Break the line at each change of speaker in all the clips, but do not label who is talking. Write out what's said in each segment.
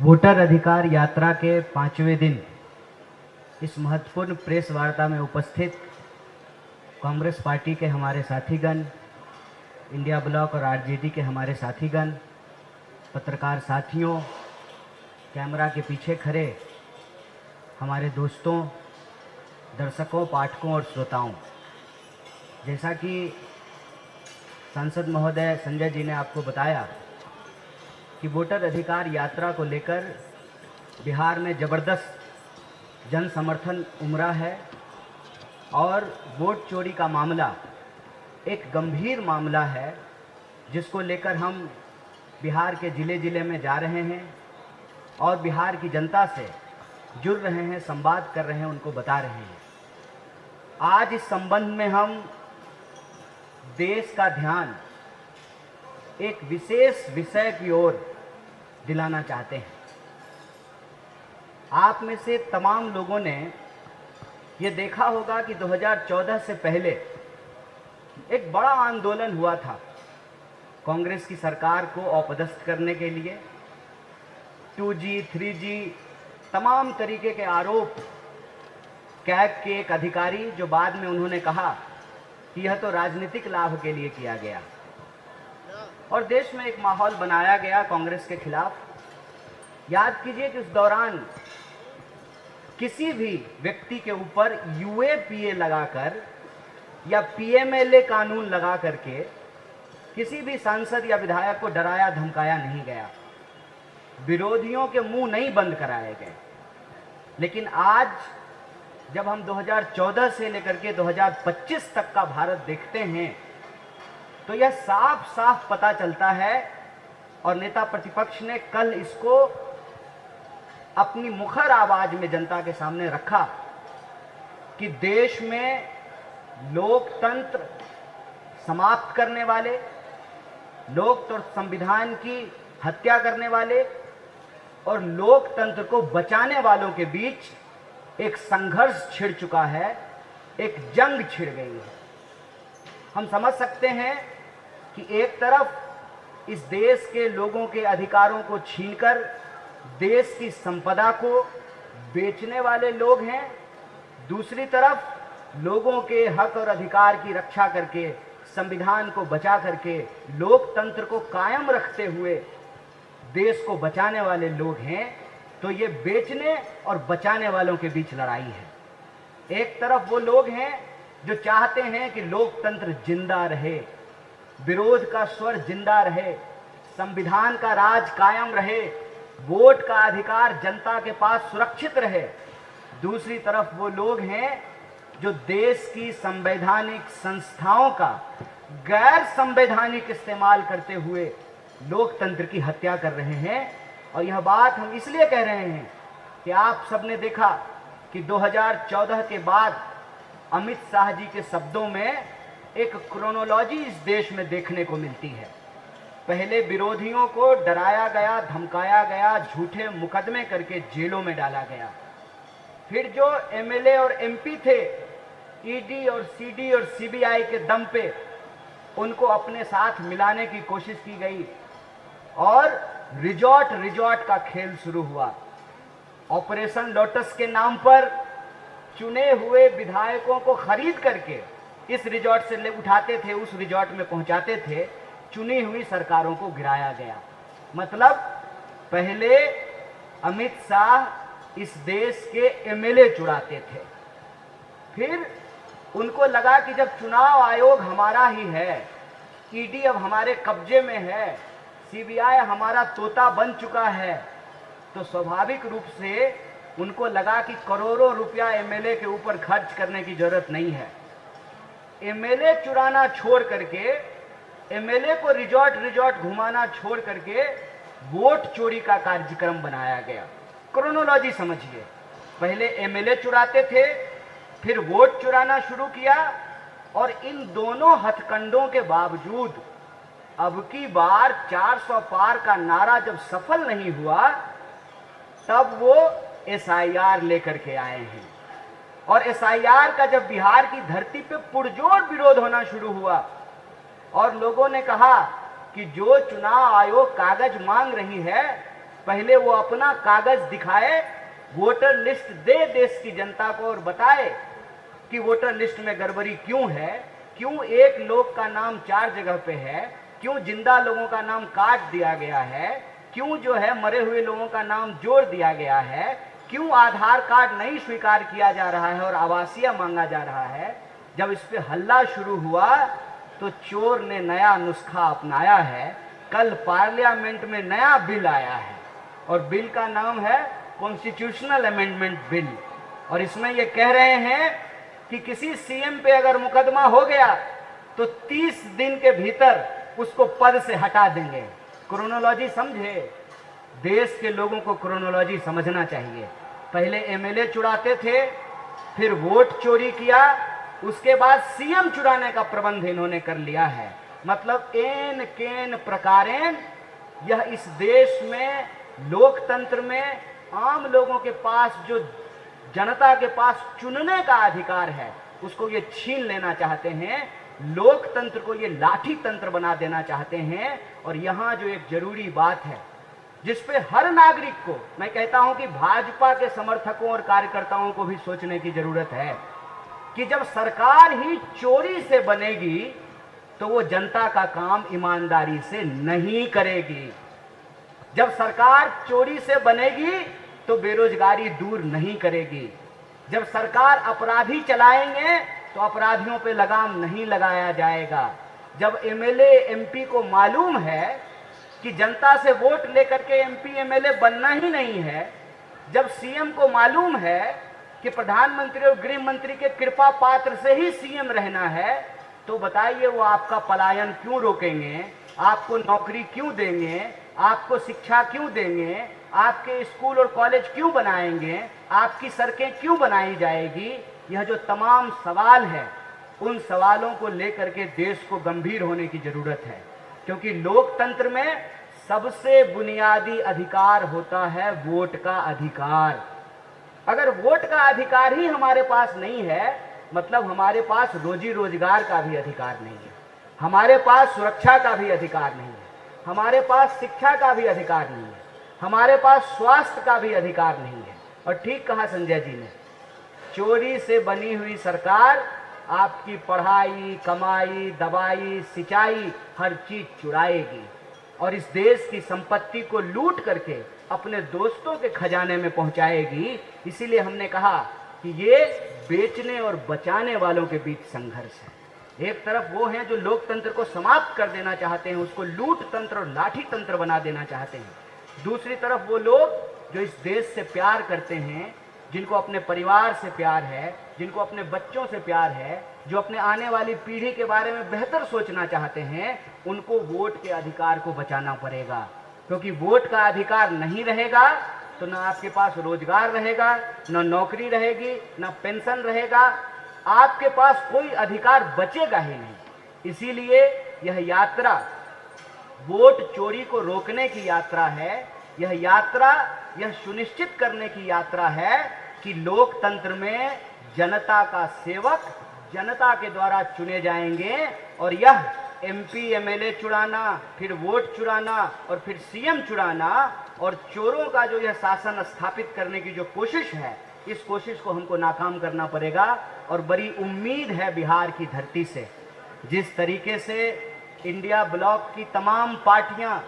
Voter अधिकार यात्रा के 5वें दिन इस महत्वपूर्ण प्रेस वार्ता में उपस्थित कांग्रेस पार्टी के हमारे साथीगण, इंडिया ब्लॉक और आरजेडी के हमारे साथीगण, पत्रकार साथियों, कैमरा के पीछे खड़े हमारे दोस्तों, दर्शकों, पाठकों और श्रोताओं, जैसा कि सांसद महोदय संजय जी ने आपको बताया कि वोटर अधिकार यात्रा को लेकर बिहार में ज़बरदस्त जन समर्थन उमड़ा है और वोट चोरी का मामला एक गंभीर मामला है, जिसको लेकर हम बिहार के ज़िले ज़िले में जा रहे हैं और बिहार की जनता से जुड़ रहे हैं, संवाद कर रहे हैं, उनको बता रहे हैं। आज इस संबंध में हम देश का ध्यान एक विशेष विषय की ओर दिलाना चाहते हैं। आप में से तमाम लोगों ने ये देखा होगा कि 2014 से पहले एक बड़ा आंदोलन हुआ था कांग्रेस की सरकार को अपदस्थ करने के लिए। 2G, 3G तमाम तरीके के आरोप कैग के एक अधिकारी, जो बाद में उन्होंने कहा कि यह तो राजनीतिक लाभ के लिए किया गया, और देश में एक माहौल बनाया गया कांग्रेस के खिलाफ। याद कीजिए कि उस दौरान किसी भी व्यक्ति के ऊपर UAPA लगाकर या PMLA कानून लगा करके किसी भी सांसद या विधायक को डराया धमकाया नहीं गया, विरोधियों के मुंह नहीं बंद कराए गए। लेकिन आज जब हम 2014 से लेकर के 2025 तक का भारत देखते हैं तो यह साफ साफ पता चलता है, और नेता प्रतिपक्ष ने कल इसको अपनी मुखर आवाज में जनता के सामने रखा कि देश में लोकतंत्र समाप्त करने वाले, लोकतंत्र संविधान की हत्या करने वाले और लोकतंत्र को बचाने वालों के बीच एक संघर्ष छिड़ चुका है, एक जंग छिड़ गई है। हम समझ सकते हैं कि एक तरफ इस देश के लोगों के अधिकारों को छीनकर देश की संपदा को बेचने वाले लोग हैं, दूसरी तरफ लोगों के हक और अधिकार की रक्षा करके, संविधान को बचा करके, लोकतंत्र को कायम रखते हुए देश को बचाने वाले लोग हैं। तो ये बेचने और बचाने वालों के बीच लड़ाई है। एक तरफ वो लोग हैं जो चाहते हैं कि लोकतंत्र जिंदा रहे, विरोध का स्वर जिंदा रहे, संविधान का राज कायम रहे, वोट का अधिकार जनता के पास सुरक्षित रहे। दूसरी तरफ वो लोग हैं जो देश की संवैधानिक संस्थाओं का गैर संवैधानिक इस्तेमाल करते हुए लोकतंत्र की हत्या कर रहे हैं। और यह बात हम इसलिए कह रहे हैं कि आप सबने देखा कि 2014 के बाद अमित शाह जी के शब्दों में एक क्रोनोलॉजी इस देश में देखने को मिलती है। पहले विरोधियों को डराया गया, धमकाया गया, झूठे मुकदमे करके जेलों में डाला गया। फिर जो MLA और MP थे, ED और CD और CBI के दम पे उनको अपने साथ मिलाने की कोशिश की गई और रिजॉर्ट का खेल शुरू हुआ। ऑपरेशन लोटस के नाम पर चुने हुए विधायकों को खरीद करके इस रिजॉर्ट से ले उठाते थे, उस रिजॉर्ट में पहुंचाते थे, चुनी हुई सरकारों को गिराया गया। मतलब पहले अमित शाह इस देश के MLA चुराते थे, फिर उनको लगा कि जब चुनाव आयोग हमारा ही है, ED अब हमारे कब्जे में है, CBI हमारा तोता बन चुका है, तो स्वाभाविक रूप से उनको लगा कि करोड़ों रुपया MLA के ऊपर खर्च करने की जरूरत नहीं है। MLA चुराना छोड़ करके, MLA को रिजॉर्ट घुमाना छोड़ करके वोट चोरी का कार्यक्रम बनाया गया। क्रोनोलॉजी समझिए, पहले MLA चुराते थे, फिर वोट चुराना शुरू किया, और इन दोनों हथकंडों के बावजूद अब की बार 400 पार का नारा जब सफल नहीं हुआ, तब वो SIR लेकर के आए हैं। और SIR का जब बिहार की धरती पे पुरजोर विरोध होना शुरू हुआ और लोगों ने कहा कि जो चुनाव आयोग कागज मांग रही है पहले वो अपना कागज दिखाए, वोटर लिस्ट दे देश की जनता को और बताए कि वोटर लिस्ट में गड़बड़ी क्यों है, क्यों एक लोग का नाम 4 जगह पे है, क्यों जिंदा लोगों का नाम काट दिया गया है, क्यों जो है मरे हुए लोगों का नाम जोड़ दिया गया है, क्यों आधार कार्ड नहीं स्वीकार किया जा रहा है और आवासीय मांगा जा रहा है। जब इस पे हल्ला शुरू हुआ तो चोर ने नया नुस्खा अपनाया है। कल पार्लियामेंट में नया बिल आया है और बिल का नाम है कॉन्स्टिट्यूशनल अमेंडमेंट बिल, और इसमें ये कह रहे हैं कि किसी सीएम पे अगर मुकदमा हो गया तो 30 दिन के भीतर उसको पद से हटा देंगे। क्रोनोलॉजी समझे, देश के लोगों को क्रोनोलॉजी समझना चाहिए। पहले एमएलए चुराते थे, फिर वोट चोरी किया, उसके बाद सीएम चुराने का प्रबंध इन्होंने कर लिया है। मतलब एन केन प्रकारेण यह इस देश में लोकतंत्र में आम लोगों के पास जो जनता के पास चुनने का अधिकार है उसको ये छीन लेना चाहते हैं। लोकतंत्र को ये लाठी तंत्र बना देना चाहते हैं। और यहाँ जो एक जरूरी बात है जिसपे हर नागरिक को, मैं कहता हूं कि भाजपा के समर्थकों और कार्यकर्ताओं को भी सोचने की जरूरत है कि जब सरकार ही चोरी से बनेगी तो वो जनता का काम ईमानदारी से नहीं करेगी। जब सरकार चोरी से बनेगी तो बेरोजगारी दूर नहीं करेगी। जब सरकार अपराधी चलाएंगे तो अपराधियों पे लगाम नहीं लगाया जाएगा। जब एमएलए एमपी को मालूम है कि जनता से वोट लेकर के एमपी एमएलए बनना ही नहीं है, जब सीएम को मालूम है कि प्रधानमंत्री और गृह मंत्री के कृपा पात्र से ही सीएम रहना है, तो बताइए वो आपका पलायन क्यों रोकेंगे, आपको नौकरी क्यों देंगे, आपको शिक्षा क्यों देंगे, आपके स्कूल और कॉलेज क्यों बनाएंगे, आपकी सड़कें क्यों बनाई जाएगी। यह जो तमाम सवाल है उन सवालों को लेकर के देश को गंभीर होने की जरूरत है, क्योंकि लोकतंत्र में सबसे बुनियादी अधिकार होता है वोट का अधिकार। अगर वोट का अधिकार ही हमारे पास नहीं है, मतलब हमारे पास रोजी रोजगार का भी अधिकार नहीं है, हमारे पास सुरक्षा का भी अधिकार नहीं है, हमारे पास शिक्षा का भी अधिकार नहीं है, हमारे पास स्वास्थ्य का भी अधिकार नहीं है। और ठीक कहा संजय जी ने, चोरी से बनी हुई सरकार आपकी पढ़ाई, कमाई, दवाई, सिंचाई हर चीज चुराएगी और इस देश की संपत्ति को लूट करके अपने दोस्तों के खजाने में पहुंचाएगी। इसीलिए हमने कहा कि ये बेचने और बचाने वालों के बीच संघर्ष है। एक तरफ वो हैं जो लोकतंत्र को समाप्त कर देना चाहते हैं, उसको लूट तंत्र और लाठी तंत्र बना देना चाहते हैं। दूसरी तरफ वो लोग जो इस देश से प्यार करते हैं, जिनको अपने परिवार से प्यार है, जिनको अपने बच्चों से प्यार है, जो अपने आने वाली पीढ़ी के बारे में बेहतर सोचना चाहते हैं, उनको वोट के अधिकार को बचाना पड़ेगा। क्योंकि वोट का अधिकार नहीं रहेगा तो ना आपके पास रोजगार रहेगा, ना नौकरी रहेगी, ना पेंशन रहेगा, आपके पास कोई अधिकार बचेगा ही नहीं। इसीलिए यह यात्रा वोट चोरी को रोकने की यात्रा है। यह यात्रा यह सुनिश्चित करने की यात्रा है कि लोकतंत्र में जनता का सेवक जनता के द्वारा चुने जाएंगे और यह एमपी एमएलए चुराना, फिर वोट चुराना और फिर सीएम चुराना और चोरों का जो यह शासन स्थापित करने की जो कोशिश है, इस कोशिश को हमको नाकाम करना पड़ेगा। और बड़ी उम्मीद है बिहार की धरती से, जिस तरीके से इंडिया ब्लॉक की तमाम पार्टियां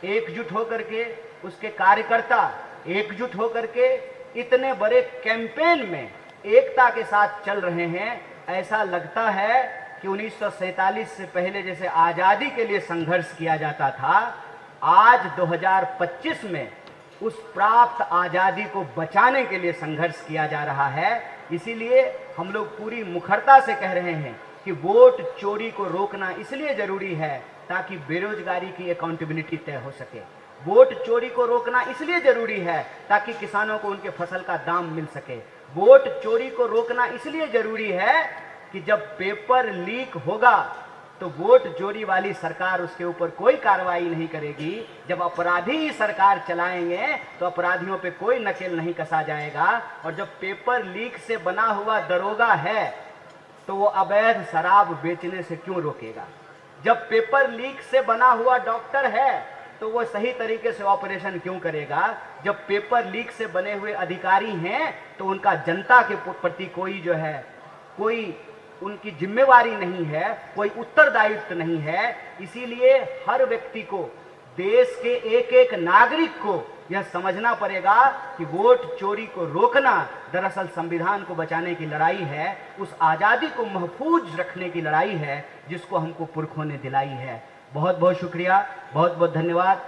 एकजुट होकर के, उसके कार्यकर्ता एकजुट होकर के इतने बड़े कैंपेन में एकता के साथ चल रहे हैं। ऐसा लगता है कि 1947 से पहले जैसे आजादी के लिए संघर्ष किया जाता था, आज 2025 में उस प्राप्त आजादी को बचाने के लिए संघर्ष किया जा रहा है। इसीलिए हम लोग पूरी मुखरता से कह रहे हैं कि वोट चोरी को रोकना इसलिए जरूरी है ताकि बेरोजगारी की अकाउंटेबिलिटी तय हो सके। वोट चोरी को रोकना इसलिए जरूरी है ताकि किसानों को उनके फसल का दाम मिल सके। वोट चोरी को रोकना इसलिए जरूरी है कि जब पेपर लीक होगा तो वोट चोरी वाली सरकार उसके ऊपर कोई कार्रवाई नहीं करेगी। जब अपराधी ही सरकार चलाएंगे तो अपराधियों पे कोई नकेल नहीं कसा जाएगा। और जब पेपर लीक से बना हुआ दरोगा है तो वो अवैध शराब बेचने से क्यों रोकेगा। जब पेपर लीक से बना हुआ डॉक्टर है तो वो सही तरीके से ऑपरेशन क्यों करेगा? जब पेपर लीक से बने हुए अधिकारी हैं तो उनका जनता के प्रति कोई जो है, कोई उनकी जिम्मेवारी नहीं है, कोई उत्तरदायित्व नहीं है। इसीलिए हर व्यक्ति को, देश के एक एक नागरिक को यह समझना पड़ेगा कि वोट चोरी को रोकना दरअसल संविधान को बचाने की लड़ाई है, उस आज़ादी को महफूज रखने की लड़ाई है जिसको हमको पुरखों ने दिलाई है। बहुत बहुत शुक्रिया, बहुत बहुत धन्यवाद।